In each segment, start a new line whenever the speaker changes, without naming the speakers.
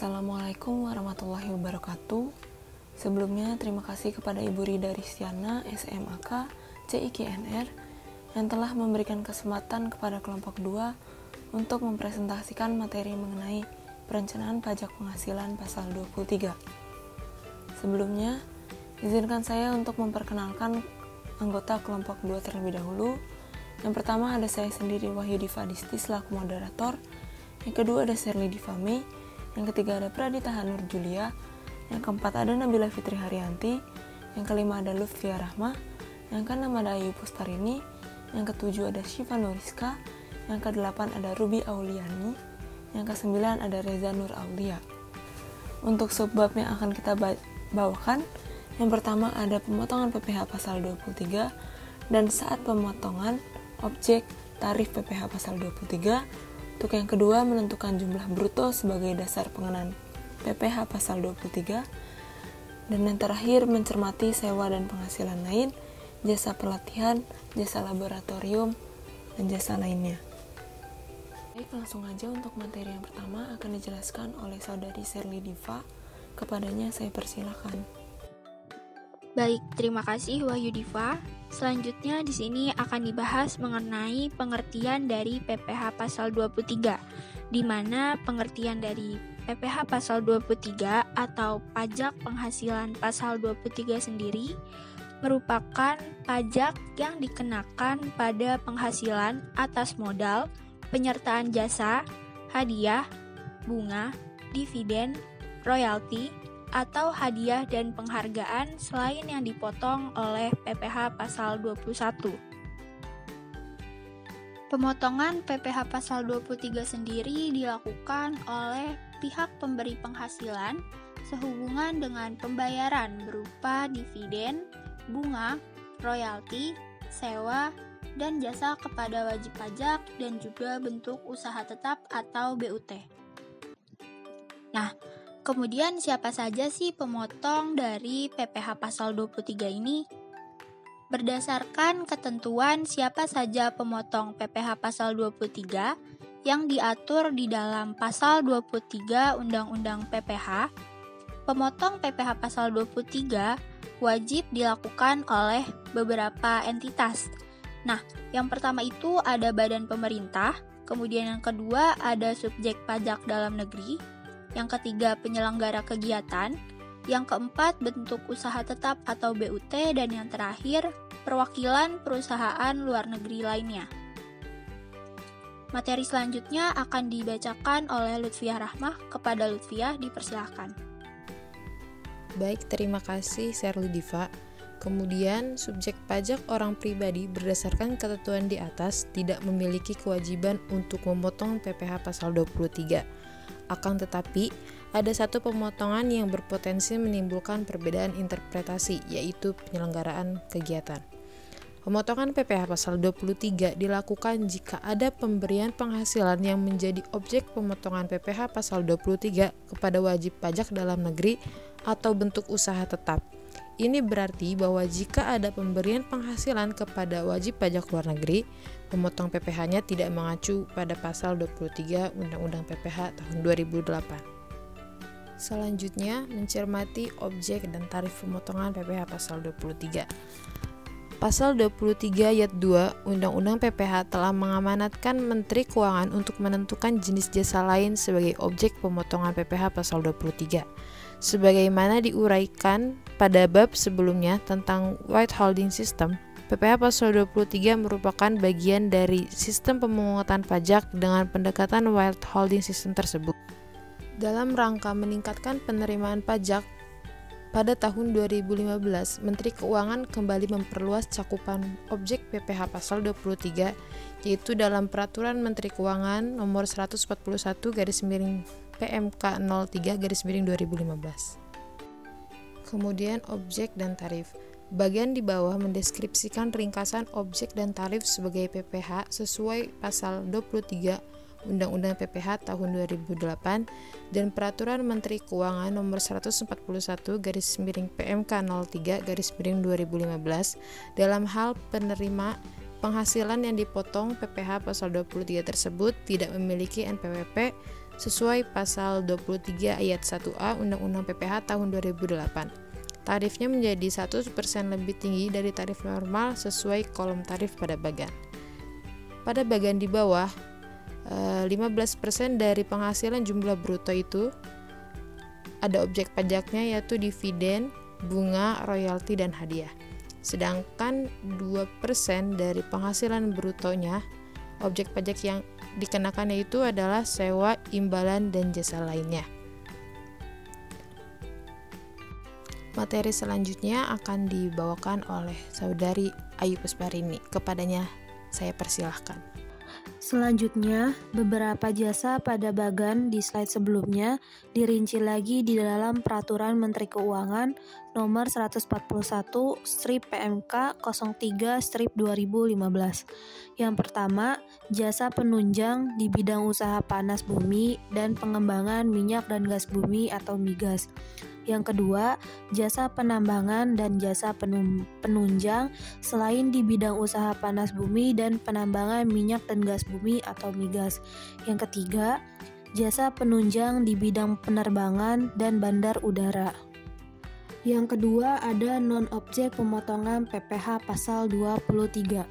Assalamualaikum warahmatullahi wabarakatuh. Sebelumnya terima kasih kepada Ibu Rida Ristiana, SMAK, CIKNR, yang telah memberikan kesempatan kepada kelompok 2 untuk mempresentasikan materi mengenai perencanaan pajak penghasilan pasal 23. Sebelumnya, izinkan saya untuk memperkenalkan anggota kelompok 2 terlebih dahulu. Yang pertama ada saya sendiri, Wahyu Diva Disti selaku moderator. Yang kedua ada Sherly Divame. Yang ketiga ada Pradita Hanur Julia. Yang keempat ada Nabila Fitri Haryanti. Yang kelima ada Lutfia Rahma. Yang keenam ada Ayu Pustarini. Yang ketujuh ada Syifa Nuriska. Yang kedelapan ada Ruby Auliani. Yang kesembilan ada Reza Nur Aulia. Untuk subbab yang akan kita bawakan, yang pertama ada pemotongan PPh pasal 23 dan saat pemotongan objek tarif PPh pasal 23. Untuk yang kedua, menentukan jumlah bruto sebagai dasar pengenaan PPh pasal 23. Dan yang terakhir, mencermati sewa dan penghasilan lain, jasa pelatihan, jasa laboratorium, dan jasa lainnya. Baik, langsung aja untuk materi yang pertama akan dijelaskan oleh saudari Sherly Diva. Kepadanya saya persilakan.
Baik, terima kasih Wahyu Diva. Selanjutnya di sini akan dibahas mengenai pengertian dari PPh pasal 23, di mana pengertian dari PPh pasal 23 atau pajak penghasilan pasal 23 sendiri merupakan pajak yang dikenakan pada penghasilan atas modal, penyertaan jasa, hadiah, bunga, dividen, royalti, atau hadiah dan penghargaan selain yang dipotong oleh PPh pasal 21. Pemotongan PPh pasal 23 sendiri dilakukan oleh pihak pemberi penghasilan sehubungan dengan pembayaran berupa dividen, bunga, royalti, sewa, dan jasa kepada wajib pajak dan juga bentuk usaha tetap atau BUT. Nah, kemudian siapa saja sih pemotong dari PPh pasal 23 ini? Berdasarkan ketentuan siapa saja pemotong PPh pasal 23 yang diatur di dalam pasal 23 Undang-Undang PPh, pemotong PPh pasal 23 wajib dilakukan oleh beberapa entitas. Nah, yang pertama itu ada badan pemerintah, kemudian yang kedua ada subjek pajak dalam negeri, yang ketiga penyelenggara kegiatan, yang keempat bentuk usaha tetap atau BUT, dan yang terakhir perwakilan perusahaan luar negeri lainnya. Materi selanjutnya akan dibacakan oleh Lutfia Rahmah. Kepada Lutfia, dipersilahkan.
Baik, terima kasih Sherly Diva. Kemudian, subjek pajak orang pribadi berdasarkan ketentuan di atas tidak memiliki kewajiban untuk memotong PPh pasal 23. Akan tetapi, ada satu pemotongan yang berpotensi menimbulkan perbedaan interpretasi, yaitu penyelenggaraan kegiatan. Pemotongan PPh pasal 23 dilakukan jika ada pemberian penghasilan yang menjadi objek pemotongan PPh pasal 23 kepada wajib pajak dalam negeri atau bentuk usaha tetap. Ini berarti bahwa jika ada pemberian penghasilan kepada wajib pajak luar negeri, pemotong PPh-nya tidak mengacu pada pasal 23 Undang-Undang PPh tahun 2008. Selanjutnya, mencermati objek dan tarif pemotongan PPh pasal 23. Pasal 23 ayat 2 Undang-Undang PPh telah mengamanatkan Menteri Keuangan untuk menentukan jenis jasa lain sebagai objek pemotongan PPh pasal 23. Sebagaimana diuraikan pada bab sebelumnya tentang withholding system, PPh pasal 23 merupakan bagian dari sistem pemungutan pajak dengan pendekatan withholding system tersebut. Dalam rangka meningkatkan penerimaan pajak, pada tahun 2015, Menteri Keuangan kembali memperluas cakupan objek PPh pasal 23, yaitu dalam Peraturan Menteri Keuangan Nomor 141/PMK03/2015. Kemudian objek dan tarif. Bagian di bawah mendeskripsikan ringkasan objek dan tarif sebagai PPh sesuai pasal 23 Undang-Undang PPh tahun 2008 dan Peraturan Menteri Keuangan Nomor 141/PMK03/2015 dalam hal penerima penghasilan yang dipotong PPh pasal 23 tersebut tidak memiliki NPWP sesuai pasal 23 ayat 1A Undang-Undang PPH tahun 2008. Tarifnya menjadi 1% lebih tinggi dari tarif normal sesuai kolom tarif pada bagan. Pada bagan di bawah, 15% dari penghasilan jumlah bruto itu ada objek pajaknya, yaitu dividen, bunga, royalti, dan hadiah. Sedangkan 2% dari penghasilan brutonya, objek pajak yang dikenakan yaitu adalah sewa, imbalan, dan jasa lainnya. Materi selanjutnya akan dibawakan oleh Saudari Ayu Pusparini. Kepadanya saya persilahkan.
Selanjutnya, beberapa jasa pada bagan di slide sebelumnya dirinci lagi di dalam Peraturan Menteri Keuangan Nomor 141/PMK 03/2015. Yang pertama, jasa penunjang di bidang usaha panas bumi dan pengembangan minyak dan gas bumi atau migas. Yang kedua, jasa penambangan dan jasa penunjang selain di bidang usaha panas bumi dan penambangan minyak dan gas bumi atau migas. Yang ketiga, jasa penunjang di bidang penerbangan dan bandar udara. Yang kedua, ada non-objek pemotongan PPH pasal 23.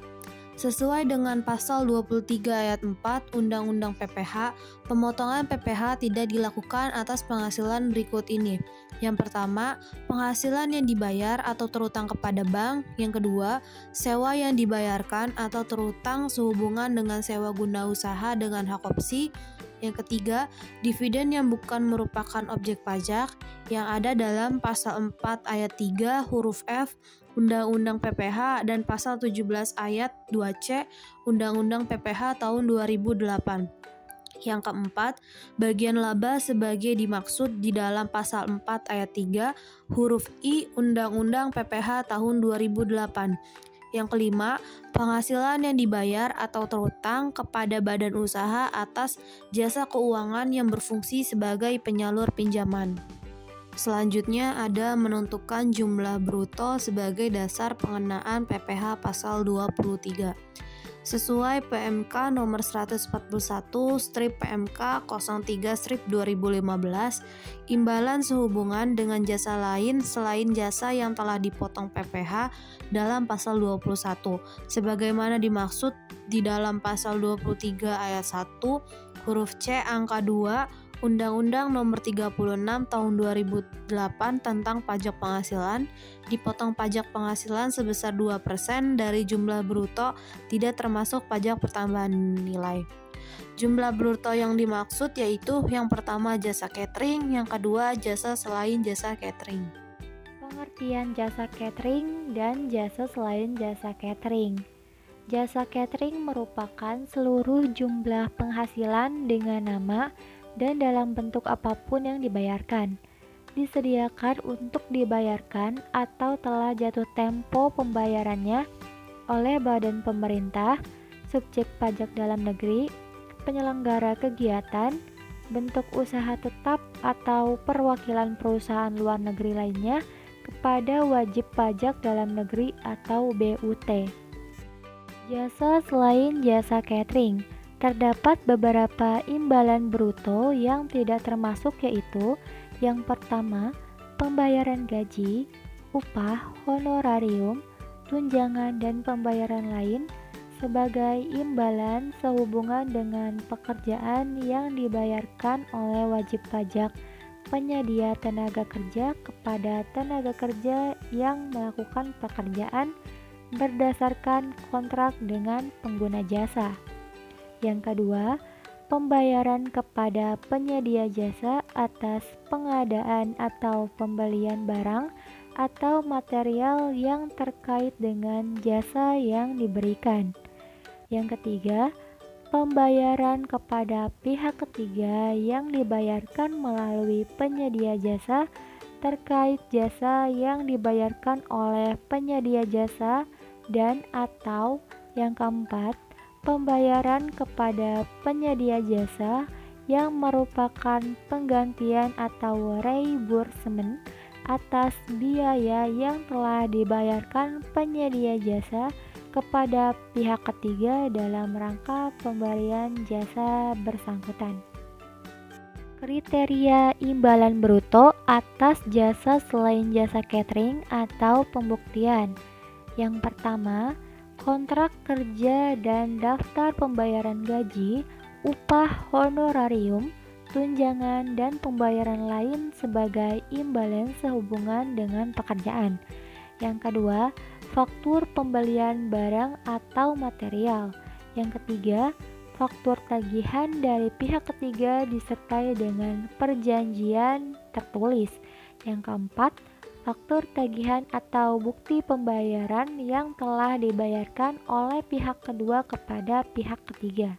Sesuai dengan pasal 23 ayat 4 Undang-Undang PPH, pemotongan PPH tidak dilakukan atas penghasilan berikut ini. Yang pertama, penghasilan yang dibayar atau terutang kepada bank. Yang kedua, sewa yang dibayarkan atau terutang sehubungan dengan sewa guna usaha dengan hak opsi. Yang ketiga, dividen yang bukan merupakan objek pajak yang ada dalam pasal 4 ayat 3 huruf F Undang-Undang PPH dan pasal 17 ayat 2C Undang-Undang PPH tahun 2008. Yang keempat, bagian laba sebagai dimaksud di dalam pasal 4 ayat 3 huruf I Undang-Undang PPH tahun 2008. Yang kelima, penghasilan yang dibayar atau terutang kepada badan usaha atas jasa keuangan yang berfungsi sebagai penyalur pinjaman. Selanjutnya ada menentukan jumlah bruto sebagai dasar pengenaan PPH pasal 23. Sesuai PMK nomor 141/PMK 03/2015, imbalan sehubungan dengan jasa lain selain jasa yang telah dipotong PPH dalam pasal 21 sebagaimana dimaksud di dalam pasal 23 ayat 1 huruf C angka 2 Undang-Undang Nomor 36 Tahun 2008 tentang pajak penghasilan, dipotong pajak penghasilan sebesar 2% dari jumlah bruto, tidak termasuk pajak pertambahan nilai. Jumlah bruto yang dimaksud yaitu yang pertama jasa catering, yang kedua jasa selain jasa catering.
Pengertian jasa catering dan jasa selain jasa catering. Jasa catering merupakan seluruh jumlah penghasilan dengan nama dan dalam bentuk apapun yang dibayarkan, disediakan untuk dibayarkan atau telah jatuh tempo pembayarannya oleh badan pemerintah, subjek pajak dalam negeri, penyelenggara kegiatan, bentuk usaha tetap atau perwakilan perusahaan luar negeri lainnya kepada wajib pajak dalam negeri atau BUT. Jasa selain jasa catering. Terdapat beberapa imbalan bruto yang tidak termasuk yaitu yang pertama, pembayaran gaji, upah, honorarium, tunjangan dan pembayaran lain sebagai imbalan sehubungan dengan pekerjaan yang dibayarkan oleh wajib pajak penyedia tenaga kerja kepada tenaga kerja yang melakukan pekerjaan berdasarkan kontrak dengan pengguna jasa. Yang kedua, pembayaran kepada penyedia jasa atas pengadaan atau pembelian barang atau material yang terkait dengan jasa yang diberikan. Yang ketiga, pembayaran kepada pihak ketiga yang dibayarkan melalui penyedia jasa terkait jasa yang dibayarkan oleh penyedia jasa dan atau yang keempat, pembayaran kepada penyedia jasa yang merupakan penggantian atau reimbursement atas biaya yang telah dibayarkan penyedia jasa kepada pihak ketiga dalam rangka pemberian jasa bersangkutan. Kriteria imbalan bruto atas jasa selain jasa catering atau pembuktian. Yang pertama, kontrak kerja dan daftar pembayaran gaji, upah honorarium, tunjangan, dan pembayaran lain sebagai imbalan sehubungan dengan pekerjaan. Yang kedua, faktur pembelian barang atau material. Yang ketiga, faktur tagihan dari pihak ketiga disertai dengan perjanjian tertulis. Yang keempat, faktur tagihan atau bukti pembayaran yang telah dibayarkan oleh pihak kedua kepada pihak ketiga.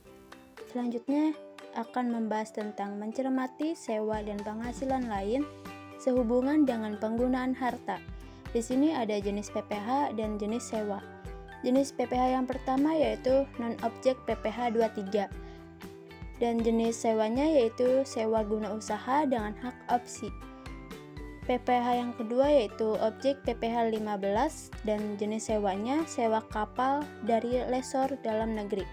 Selanjutnya akan membahas tentang mencermati sewa dan penghasilan lain sehubungan dengan penggunaan harta. Di sini ada jenis PPh dan jenis sewa. Jenis PPh yang pertama yaitu non-objek PPh 23 dan jenis sewanya yaitu sewa guna usaha dengan hak opsi. PPh yang kedua yaitu objek PPh 15 dan jenis sewanya sewa kapal dari lessor dalam negeri.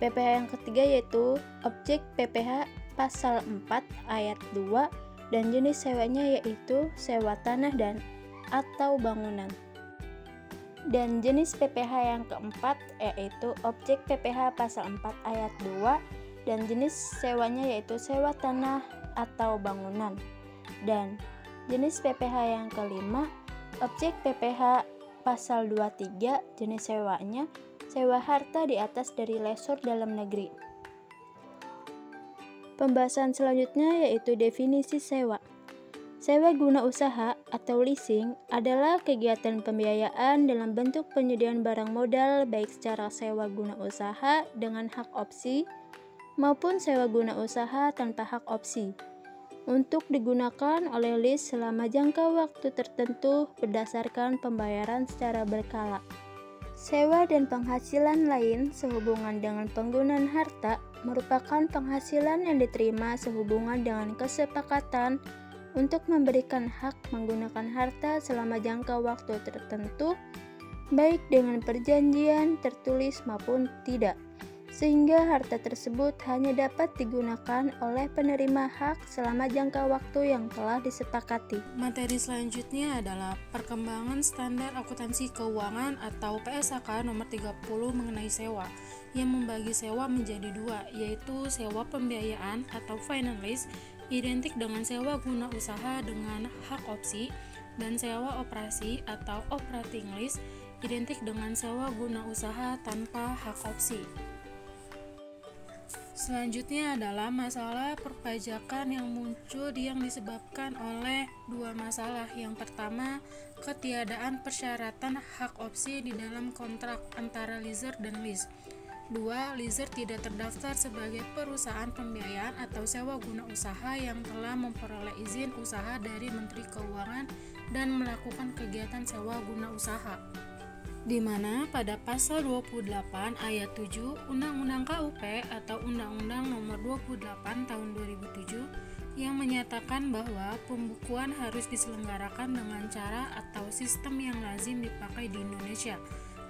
PPh yang ketiga yaitu objek PPh pasal 4 ayat 2 dan jenis sewanya yaitu sewa tanah dan atau bangunan. Dan jenis PPh yang keempat yaitu objek PPh pasal 4 ayat 2 dan jenis sewanya yaitu sewa tanah atau bangunan. Dan jenis PPh yang kelima objek PPh pasal 23 jenis sewanya sewa harta di atas dari lessor dalam negeri. Pembahasan selanjutnya yaitu definisi sewa. Sewa guna usaha atau leasing adalah kegiatan pembiayaan dalam bentuk penyediaan barang modal baik secara sewa guna usaha dengan hak opsi maupun sewa guna usaha tanpa hak opsi untuk digunakan oleh lease selama jangka waktu tertentu berdasarkan pembayaran secara berkala. Sewa dan penghasilan lain sehubungan dengan penggunaan harta merupakan penghasilan yang diterima sehubungan dengan kesepakatan untuk memberikan hak menggunakan harta selama jangka waktu tertentu, baik dengan perjanjian tertulis maupun tidak, sehingga harta tersebut hanya dapat digunakan oleh penerima hak selama jangka waktu yang telah disepakati.
Materi selanjutnya adalah perkembangan standar akuntansi keuangan atau PSAK nomor 30 mengenai sewa, yang membagi sewa menjadi dua, yaitu sewa pembiayaan atau finance lease identik dengan sewa guna usaha dengan hak opsi, dan sewa operasi atau operating lease identik dengan sewa guna usaha tanpa hak opsi. Selanjutnya adalah masalah perpajakan yang muncul yang disebabkan oleh dua masalah. Yang pertama, ketiadaan persyaratan hak opsi di dalam kontrak antara leaser dan lease. 2. Leaser tidak terdaftar sebagai perusahaan pembiayaan atau sewa guna usaha yang telah memperoleh izin usaha dari Menteri Keuangan dan melakukan kegiatan sewa guna usaha. Di mana pada pasal 28 ayat 7 Undang-Undang KUP atau Undang-Undang Nomor 28 Tahun 2007 yang menyatakan bahwa pembukuan harus diselenggarakan dengan cara atau sistem yang lazim dipakai di Indonesia,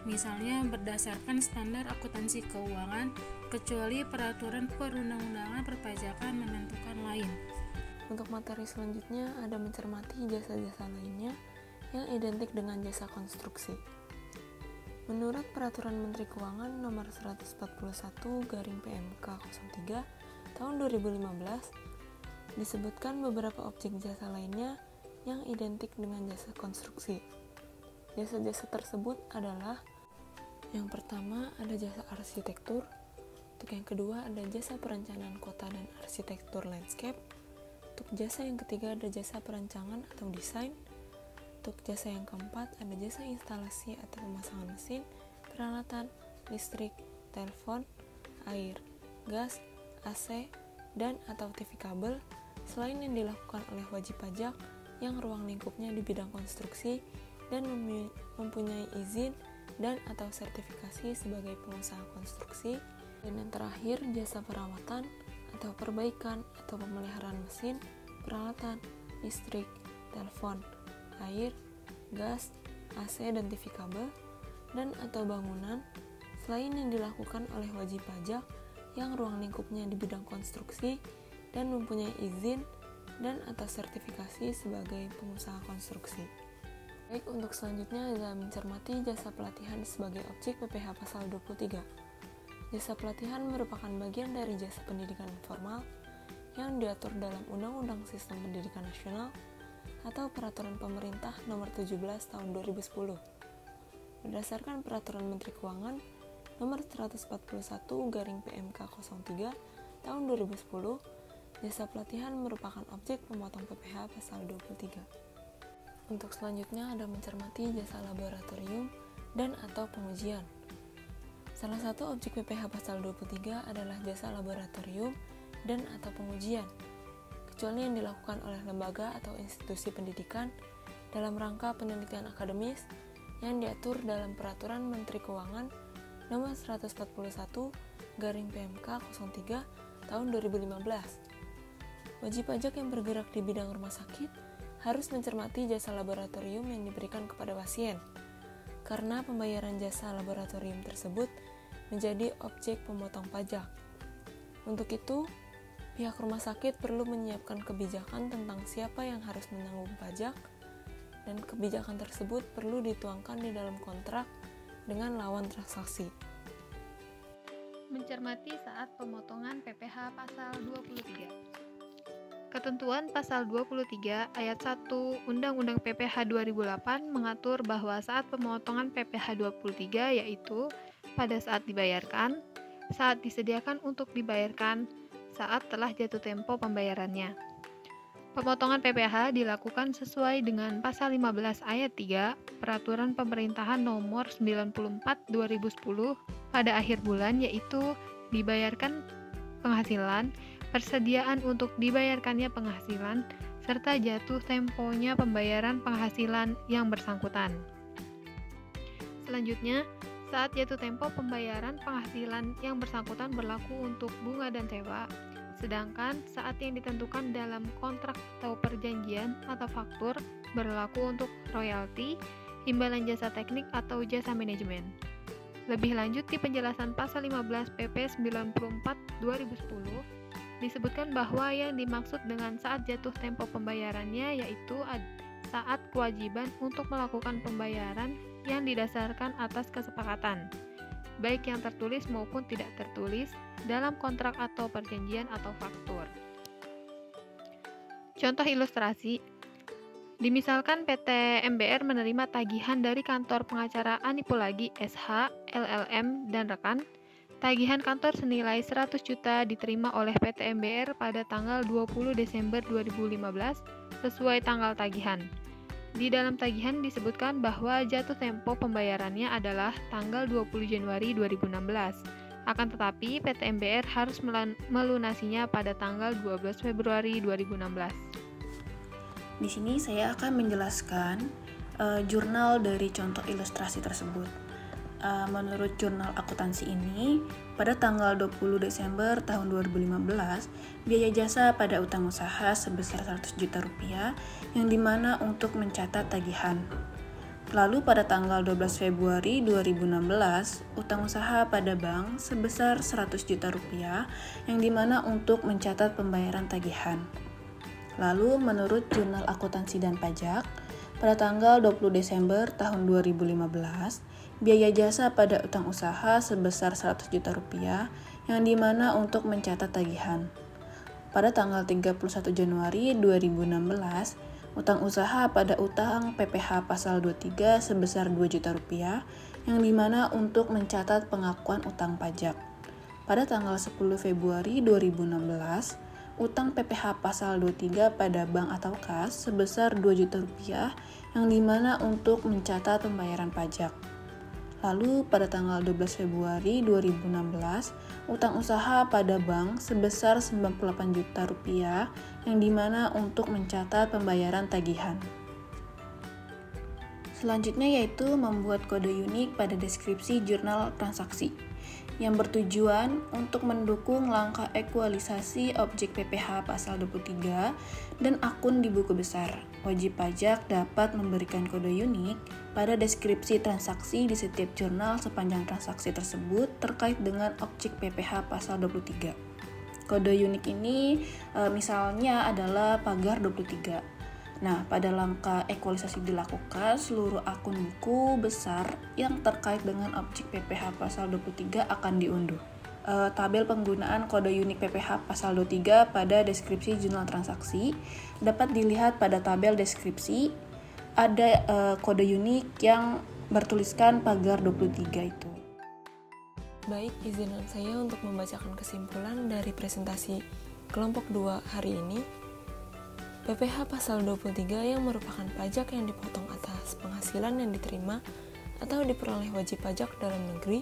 misalnya berdasarkan standar akuntansi keuangan, kecuali peraturan perundang-undangan perpajakan menentukan lain.
Untuk materi selanjutnya ada mencermati jasa-jasa lainnya yang identik dengan jasa konstruksi. Menurut Peraturan Menteri Keuangan Nomor 141/PMK 03 Tahun 2015 disebutkan beberapa objek jasa lainnya yang identik dengan jasa konstruksi. Jasa-jasa tersebut adalah: yang pertama ada jasa arsitektur, untuk yang kedua ada jasa perencanaan kota dan arsitektur landscape, untuk jasa yang ketiga ada jasa perancangan atau desain, untuk jasa yang keempat ada jasa instalasi atau pemasangan mesin, peralatan, listrik, telepon, air, gas, AC, dan atau TV kabel, selain yang dilakukan oleh wajib pajak yang ruang lingkupnya di bidang konstruksi dan mempunyai izin dan atau sertifikasi sebagai pengusaha konstruksi. Dan yang terakhir jasa perawatan atau perbaikan atau pemeliharaan mesin, peralatan, listrik, telepon, air, gas, AC dan TV kabel, dan atau bangunan, selain yang dilakukan oleh wajib pajak yang ruang lingkupnya di bidang konstruksi dan mempunyai izin dan atau sertifikasi sebagai pengusaha konstruksi. Baik, untuk selanjutnya adalah mencermati jasa pelatihan sebagai objek PPh pasal 23. Jasa pelatihan merupakan bagian dari jasa pendidikan formal yang diatur dalam Undang-Undang Sistem Pendidikan Nasional atau Peraturan Pemerintah Nomor 17 Tahun 2010. Berdasarkan Peraturan Menteri Keuangan Nomor 141/PMK 03 Tahun 2010, jasa pelatihan merupakan objek pemotong PPh pasal 23. Untuk selanjutnya ada mencermati jasa laboratorium dan atau pengujian. Salah satu objek PPh pasal 23 adalah jasa laboratorium dan atau pengujian, kecuali yang dilakukan oleh lembaga atau institusi pendidikan dalam rangka penelitian akademis yang diatur dalam Peraturan Menteri Keuangan Nomor 141/PMK 03 Tahun 2015. Wajib pajak yang bergerak di bidang rumah sakit harus mencermati jasa laboratorium yang diberikan kepada pasien, karena pembayaran jasa laboratorium tersebut menjadi objek pemotong pajak. Untuk itu, pihak rumah sakit perlu menyiapkan kebijakan tentang siapa yang harus menanggung pajak, dan kebijakan tersebut perlu dituangkan di dalam kontrak dengan lawan transaksi.
Mencermati saat pemotongan PPh pasal 23. Ketentuan pasal 23 ayat 1 Undang-Undang PPh 2008 mengatur bahwa saat pemotongan PPh 23 yaitu pada saat dibayarkan, saat disediakan untuk dibayarkan, saat telah jatuh tempo pembayarannya. Pemotongan PPh dilakukan sesuai dengan pasal 15 ayat 3 Peraturan Pemerintahan Nomor 94/2010 pada akhir bulan, yaitu dibayarkan penghasilan, persediaan untuk dibayarkannya penghasilan, serta jatuh temponya pembayaran penghasilan yang bersangkutan. Selanjutnya, saat jatuh tempo pembayaran penghasilan yang bersangkutan berlaku untuk bunga dan sewa, sedangkan saat yang ditentukan dalam kontrak atau perjanjian atau faktur berlaku untuk royalti, imbalan jasa teknik atau jasa manajemen. Lebih lanjut di penjelasan pasal 15 PP 94/2010 disebutkan bahwa yang dimaksud dengan saat jatuh tempo pembayarannya yaitu saat kewajiban untuk melakukan pembayaran yang didasarkan atas kesepakatan, baik yang tertulis maupun tidak tertulis, dalam kontrak atau perjanjian atau faktur. Contoh ilustrasi, dimisalkan PT MBR menerima tagihan dari kantor pengacara Anipulagi SH, LLM, dan rekan. Tagihan kantor senilai 100 juta diterima oleh PT MBR pada tanggal 20 Desember 2015 sesuai tanggal tagihan. Di dalam tagihan disebutkan bahwa jatuh tempo pembayarannya adalah tanggal 20 Januari 2016. Akan tetapi, PT MBR harus melunasinya pada tanggal 12 Februari 2016.
Di sini saya akan menjelaskan jurnal dari contoh ilustrasi tersebut. Menurut jurnal akuntansi ini, pada tanggal 20 Desember tahun 2015, biaya jasa pada utang usaha sebesar 100 juta rupiah yang dimana untuk mencatat tagihan. Lalu pada tanggal 12 Februari 2016, utang usaha pada bank sebesar 100 juta rupiah yang dimana untuk mencatat pembayaran tagihan. Lalu menurut jurnal akuntansi dan pajak, pada tanggal 20 Desember tahun 2015, biaya jasa pada utang usaha sebesar 100 juta rupiah yang dimana untuk mencatat tagihan. Pada tanggal 31 Januari 2016, utang usaha pada utang PPh pasal 23 sebesar 2 juta rupiah yang dimana untuk mencatat pengakuan utang pajak. Pada tanggal 10 Februari 2016, utang PPh pasal 23 pada bank atau kas sebesar 2 juta rupiah yang dimana untuk mencatat pembayaran pajak. Lalu pada tanggal 12 Februari 2016, utang usaha pada bank sebesar 98 juta rupiah yang dimana untuk mencatat pembayaran tagihan. Selanjutnya yaitu membuat kode unik pada deskripsi jurnal transaksi yang bertujuan untuk mendukung langkah ekualisasi objek PPh pasal 23 dan akun di buku besar. Wajib pajak dapat memberikan kode unik pada deskripsi transaksi di setiap jurnal sepanjang transaksi tersebut terkait dengan objek PPh pasal 23. Kode unik ini misalnya adalah pagar 23. Nah, pada langkah ekualisasi dilakukan, seluruh akun buku besar yang terkait dengan objek PPH pasal 23 akan diunduh. Tabel penggunaan kode unik PPH pasal 23 pada deskripsi jurnal transaksi dapat dilihat pada tabel deskripsi. Ada kode unik yang bertuliskan pagar 23 itu.
Baik, izinkan saya untuk membacakan kesimpulan dari presentasi kelompok 2 hari ini. PPH pasal 23 yang merupakan pajak yang dipotong atas penghasilan yang diterima atau diperoleh wajib pajak dalam negeri,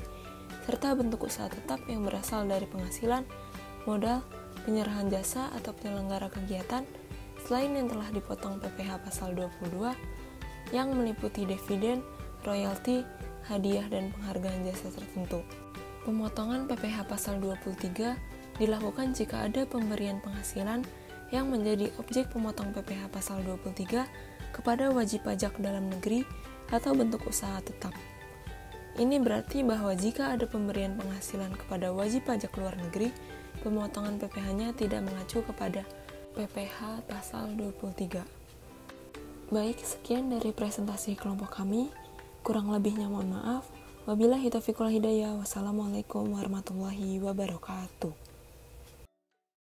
serta bentuk usaha tetap yang berasal dari penghasilan, modal, penyerahan jasa atau penyelenggara kegiatan, selain yang telah dipotong PPH pasal 22 yang meliputi dividen, royalti, hadiah, dan penghargaan jasa tertentu. Pemotongan PPH pasal 23 dilakukan jika ada pemberian penghasilan yang menjadi objek pemotong PPH pasal 23 kepada wajib pajak dalam negeri atau bentuk usaha tetap. Ini berarti bahwa jika ada pemberian penghasilan kepada wajib pajak luar negeri, pemotongan PPH-nya tidak mengacu kepada PPH pasal 23. Baik, sekian dari presentasi kelompok kami. Kurang lebihnya mohon maaf. Wabillahi taufiq wal hidayah. Wassalamualaikum warahmatullahi wabarakatuh.